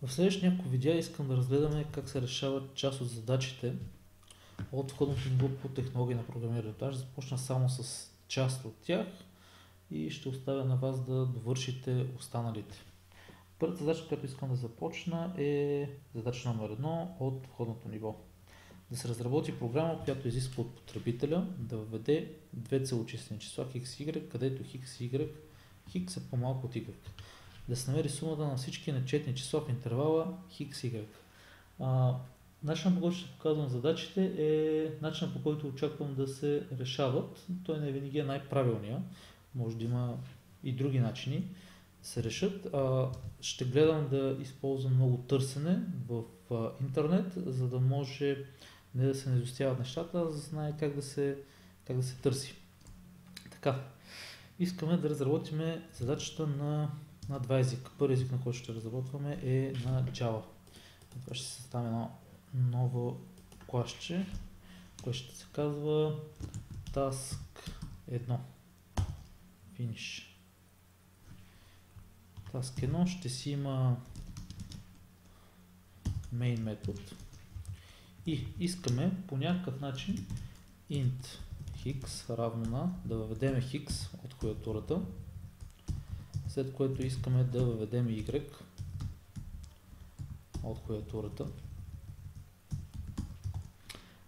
В следващите няколко видеа искам да разгледаме как се решават част от задачите от входното ниво по технология на програмирането. Аз ще започна само с част от тях и ще оставя на вас да довършите останалите. Първата задача, която искам да започна, е задача номер 1 от входното ниво. Да се разработи програма, която изисква от потребителя да въведе две целочислени числа x, y, където x е по-малко от y. Да се намери сумата на всички нечетни числа в интервала x, y. Начинът, по който ще показвам задачите, е начинът, по който очаквам да се решават. Той не винаги е най-правилният. Може да има и други начини да се решат. Ще гледам да използвам много търсене в интернет, за да може не да се недостяват нещата, а да знае как да се търси. Така, искаме да разработим задачата на два езика. Първият език, на който ще разработваме, е на Java. Това ще съставим едно ново класче, което ще се казва Task 1. Finish. Task 1 ще си има main метод и искаме по някакъв начин int x равно на да въведем x от клавиатурата, след което искаме да въведем y от клавиатурата,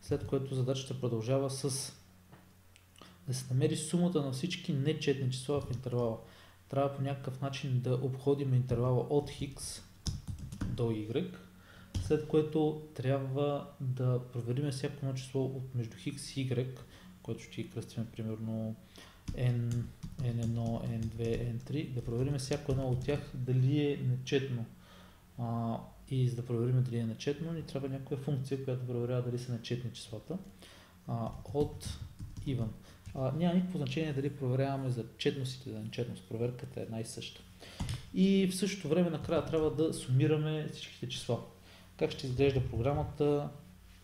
след което задачата продължава с да се намери сумата на всички нечетни числа в интервала. Трябва по някакъв начин да обходим интервала от x до y, след което трябва да проверим всяко едно число от между x и y, което ще ги кръстим примерно n, n1, n2, n3, да проверим всяко едно от тях дали е нечетно. И за да проверим дали е нечетно, ни трябва някаква функция, която проверява дали са нечетни числата от even. Няма никакво значение дали проверяваме за четност или за нечетност. Проверката е една и съща. И в същото време накрая трябва да сумираме всичките числа. Как ще изглежда програмата,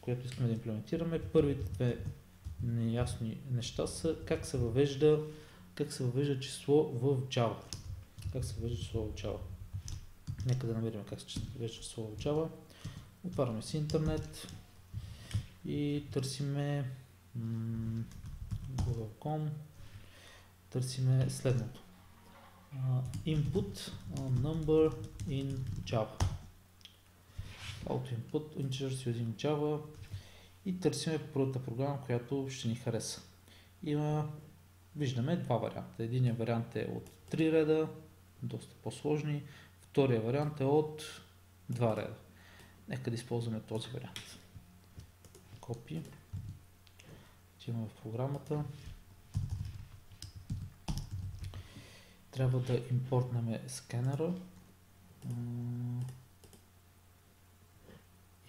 която искаме да имплементираме? Първите две неясни неща са как се въвежда число в Java. Как се въвежда число в Java? Нека да намерим как се въвежда число в Java. Отваряме си интернет и търсиме google.com, търсиме следното. Input number in Java. Auto input integers using Java и търсиме първата програма, която ще ни хареса. Виждаме два варианта. Единият вариант е от 3 реда, доста по-сложни. Втория вариант е от 2 реда. Нека да използваме този вариант. Копи. Отиваме в програмата. Трябва да импортнем сканера.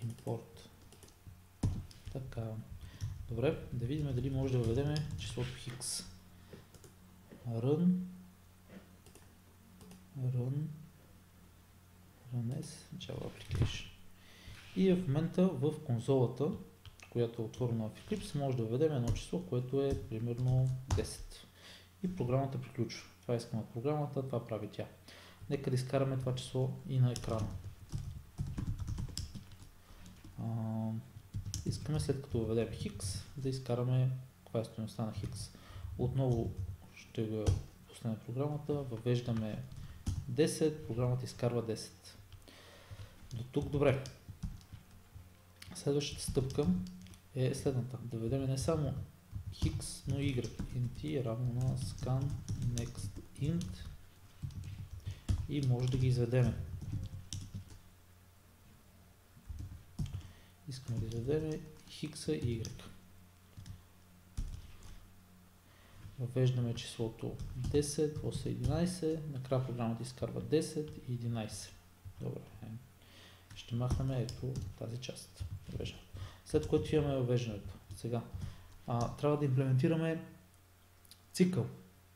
Импорт. Така. Добре, да видим дали може да въведем числото x. Run as Java Application. И в момента в конзолата, която е отворена в Eclipse, може да въведем едно число, което е примерно 10. И програмата приключва. Това искаме от програмата, това прави тя. Нека да изкараме това число и на екрана. Искаме след като въведем X да изкараме каква е стойността на X. Отново ще го пуснем програмата, въвеждаме 10, програмата изкарва 10. До тук добре. Следващата стъпка е следната. Да въведем не само X, но y. Int равно на scan next int и може да ги изведем. Искаме да изведем X и Y. Въвеждаме числото 10, после 11, накрая програмата изкарва 10 и 11. Добре. Ще махнем ето тази част. След което имаме въвеждането. Сега трябва да имплементираме цикъл.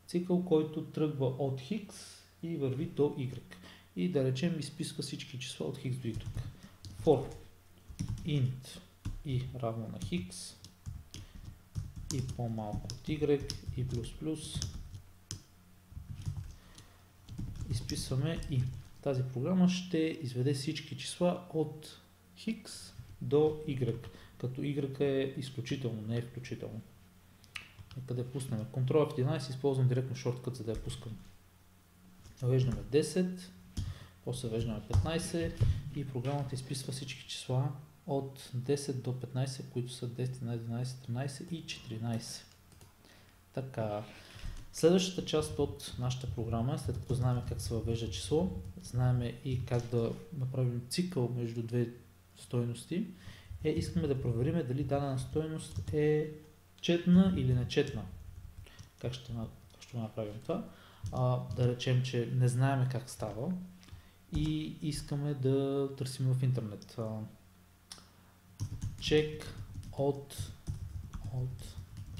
Цикъл, който тръгва от X и върви до Y. И да речем изписва всички числа от X до Y. For int и равно на X и по-малко от Y и плюс плюс изписваме и. Тази програма ще изведе всички числа от X до Y, като Y е изключително, не е включително. Нека да я пуснем. Ctrl F11 използвам директно шорткът, за да я пускам. Въвеждаме 10, после въвеждаме 15 и програмата изписва всички числа от 10 до 15, които са 10, 11, 13 и 14. Така. Следващата част от нашата програма, след като знаем как се въвежда число, знаем и как да направим цикъл между две стойности, искаме да проверим дали дадена стойност е четна или нечетна. Как ще направим това? Да речем, че не знаем как става и искаме да търсим в интернет. Check от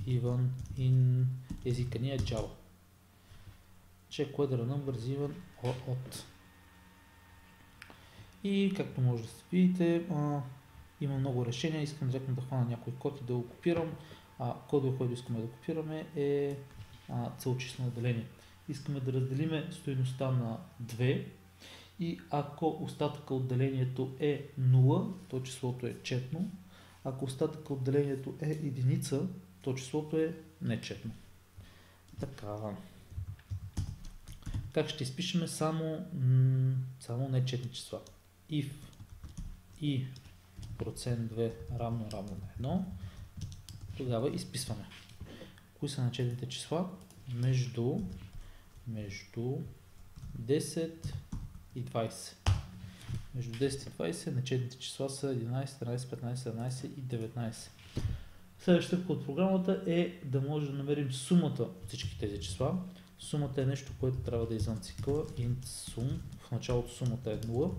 even in езика ни е Java. Check whether a number is even or odd. И както може да се видите, има много решения. Искам директно да хвана някой код и да го копирам. Кодът, който искаме да копираме е целочислено деление. Искаме да разделиме стойността на 2 и ако остатъка от делението е 0, то числото е четно. Ако остатъка от делението е единица, то числото е нечетно. Така. Как ще изпишеме само нечетни числа? If и процент 2 равно на 1, тогава изписваме. Кои са нечетните числа? Между 10 и 20. Между 10 и 20 нечетните числа са 11, 13, 15, 17 и 19. Следващата стъпка от програмата е да може да намерим сумата от всички тези числа. Сумата е нещо, което трябва да е извън цикъла. Int sum. В началото сумата е 0.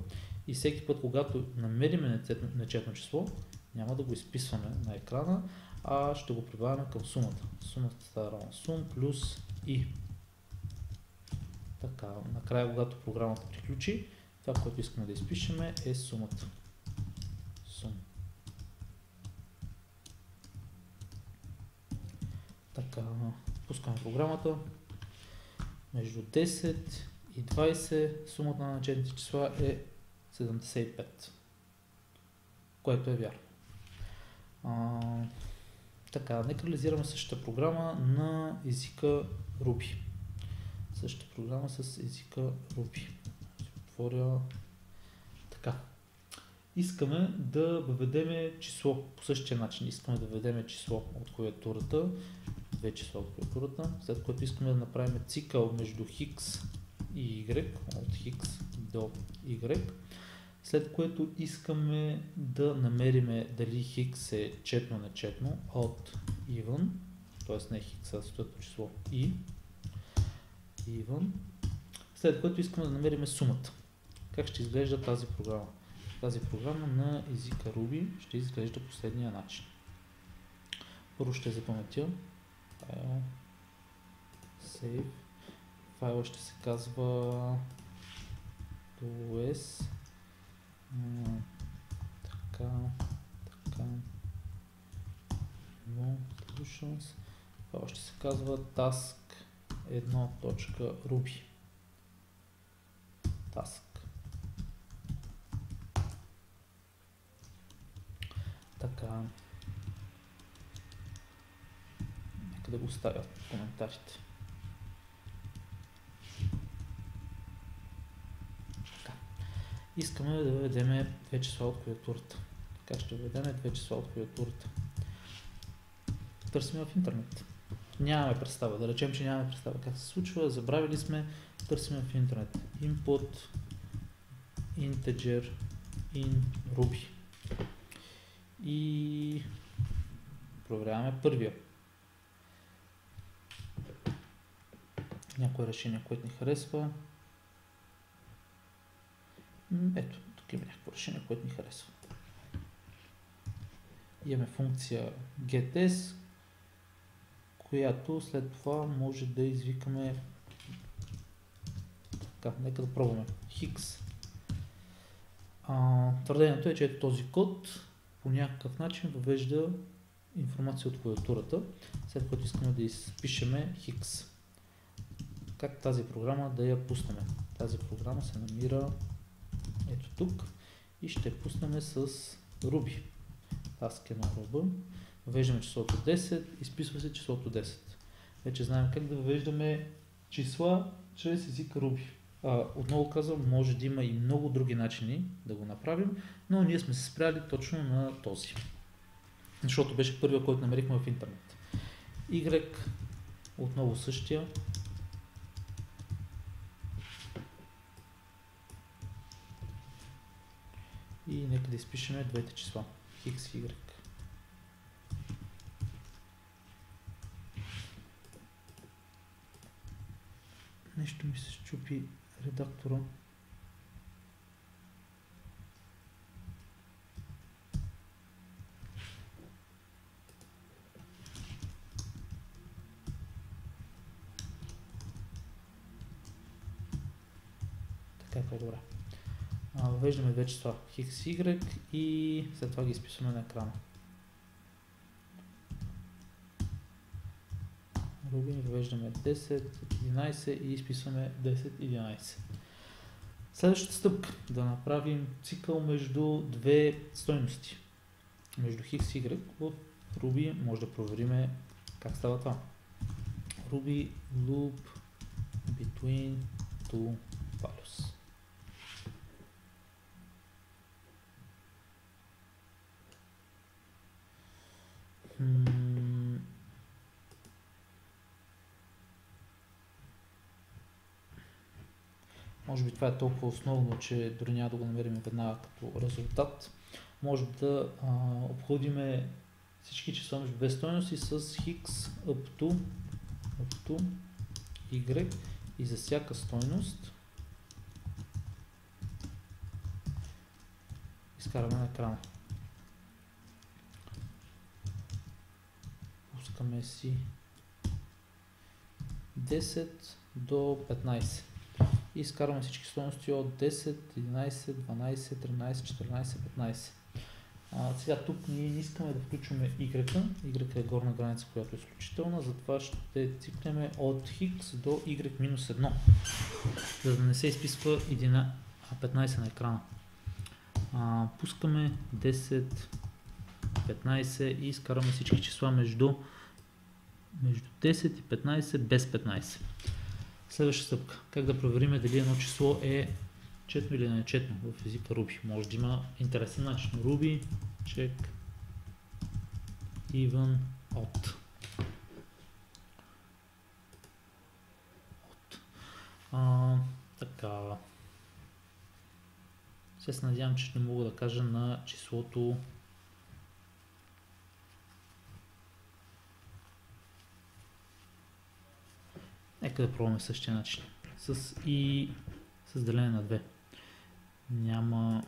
И всеки път, когато намерим нечетно число, няма да го изписваме на екрана, а ще го прибавяме към сумата. Сумата става равна sum плюс i. Така, накрая, когато програмата приключи, това, което искаме да изпишеме, е сумата. Sum. Така, пускаме програмата. Между 10 и 20 сумата на нечетните числа е 75, което е вярно. Така, нека реализираме същата програма на езика Ruby. Същата програма с езика Ruby. Отворя. Така. Искаме да въведем число по същия начин. Искаме да въведем число от клавиатурата, две числа от клавиатурата, след което искаме да направим цикъл между X и Y, от X до Y, след което искаме да намерим дали X е четно-нечетно от even, т.е. не X, а съответно число i, even, след което искаме да намерим сумата. Как ще изглежда тази програма? Тази програма на езика Ruby ще изглежда последния начин. Първо ще запаметя файл, save, файла ще се казва dos, така, no solutions, файла ще се казва task1.ruby. Task. Така. Нека да го оставя в коментарите. Така. Искаме да въведем две числа от клавиатурата. Как ще въведем две числа от клавиатурата? Търсим в интернет. Нямаме представа. Да речем, че нямаме представа как се случва. Забравили сме. Търсим в интернет. Input integer in Ruby. И проверяваме първия. Някое решение, което ни харесва. Ето, тук има някакво решение, което ни харесва. Имаме функция getS, която след това може да извикаме. Така, нека да пробваме. Hix. Твърдението е, че ето този код по някакъв начин въвежда информация от клавиатурата, след което искаме да изпишеме Hix. Как тази програма да я пуснем? Тази програма се намира ето тук и ще пуснем с Ruby. Task 1 Ruby. Въвеждаме числото 10, изписва се числото 10. Вече знаем как да въвеждаме числа чрез езика Ruby. Отново казвам, може да има и много други начини да го направим, но ние сме се спряли точно на този. Защото беше първият, който намерихме в интернет. Y, отново същия. И нека да изпишем двете числа. X, Y. Нещо ми се счупи редактора. Така е по-добре. Въвеждаме две числа X, Y и след това ги изписваме на екрана. Въвеждаме 10, 11 и изписваме 10, 11. Следващата стъпка да направим цикъл между две стойности. Между X и Y в Ruby може да проверим как става това. Ruby loop between two values. Може би това е толкова основно, че дори няма да го намерим веднага като резултат. Може да обходим всички числа между две стойности с X up to Y и за всяка стойност изкараме на екрана. Пускаме си 10 до 15. И изкарваме всички стойности от 10, 11, 12, 13, 14, 15. Сега тук ние не искаме да включваме Y. Y е горна граница, която е изключителна, затова ще цикляме от X до Y-1, за да не се изписва 15 на екрана. Пускаме 10, 15 и изкарваме всички числа между 10 и 15 без 15. Следваща стъпка. Как да проверим дали едно число е четно или не е четно в езика Ruby. Може да има интересен начин. Ruby check even odd. Така. Сега се надявам, че ще мога да кажа на числото. Нека да пробваме същия начин. С деление на 2. Няма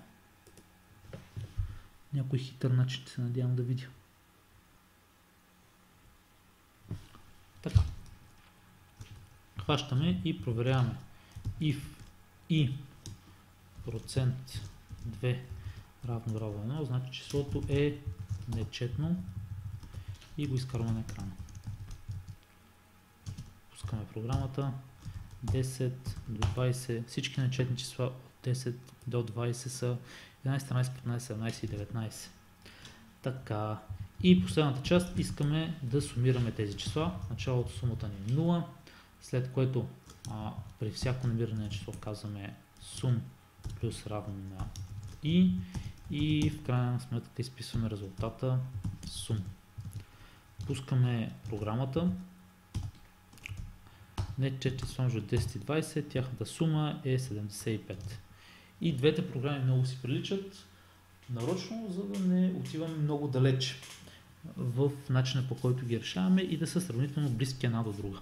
някой хитър начин, се надявам да видя. Така. Хващаме и проверяваме. If и процент 2 равно 1, значи числото е нечетно и го изкарваме на екрана. Пускаме програмата. 10 до 20, всички нечетни числа от 10 до 20 са 11, 13, 15, 17 и 19. Така. И последната част искаме да сумираме тези числа. Началото сумата ни е 0, след което при всяко намиране на число казваме sum плюс равно на и в крайна сметка изписваме резултата sum. Пускаме програмата. Нечетни числа между 10 и 20, тяхната сума е 75. И двете програми много си приличат, нарочно, за да не отиваме много далеч в начина, по който ги решаваме и да са сравнително близки една до друга.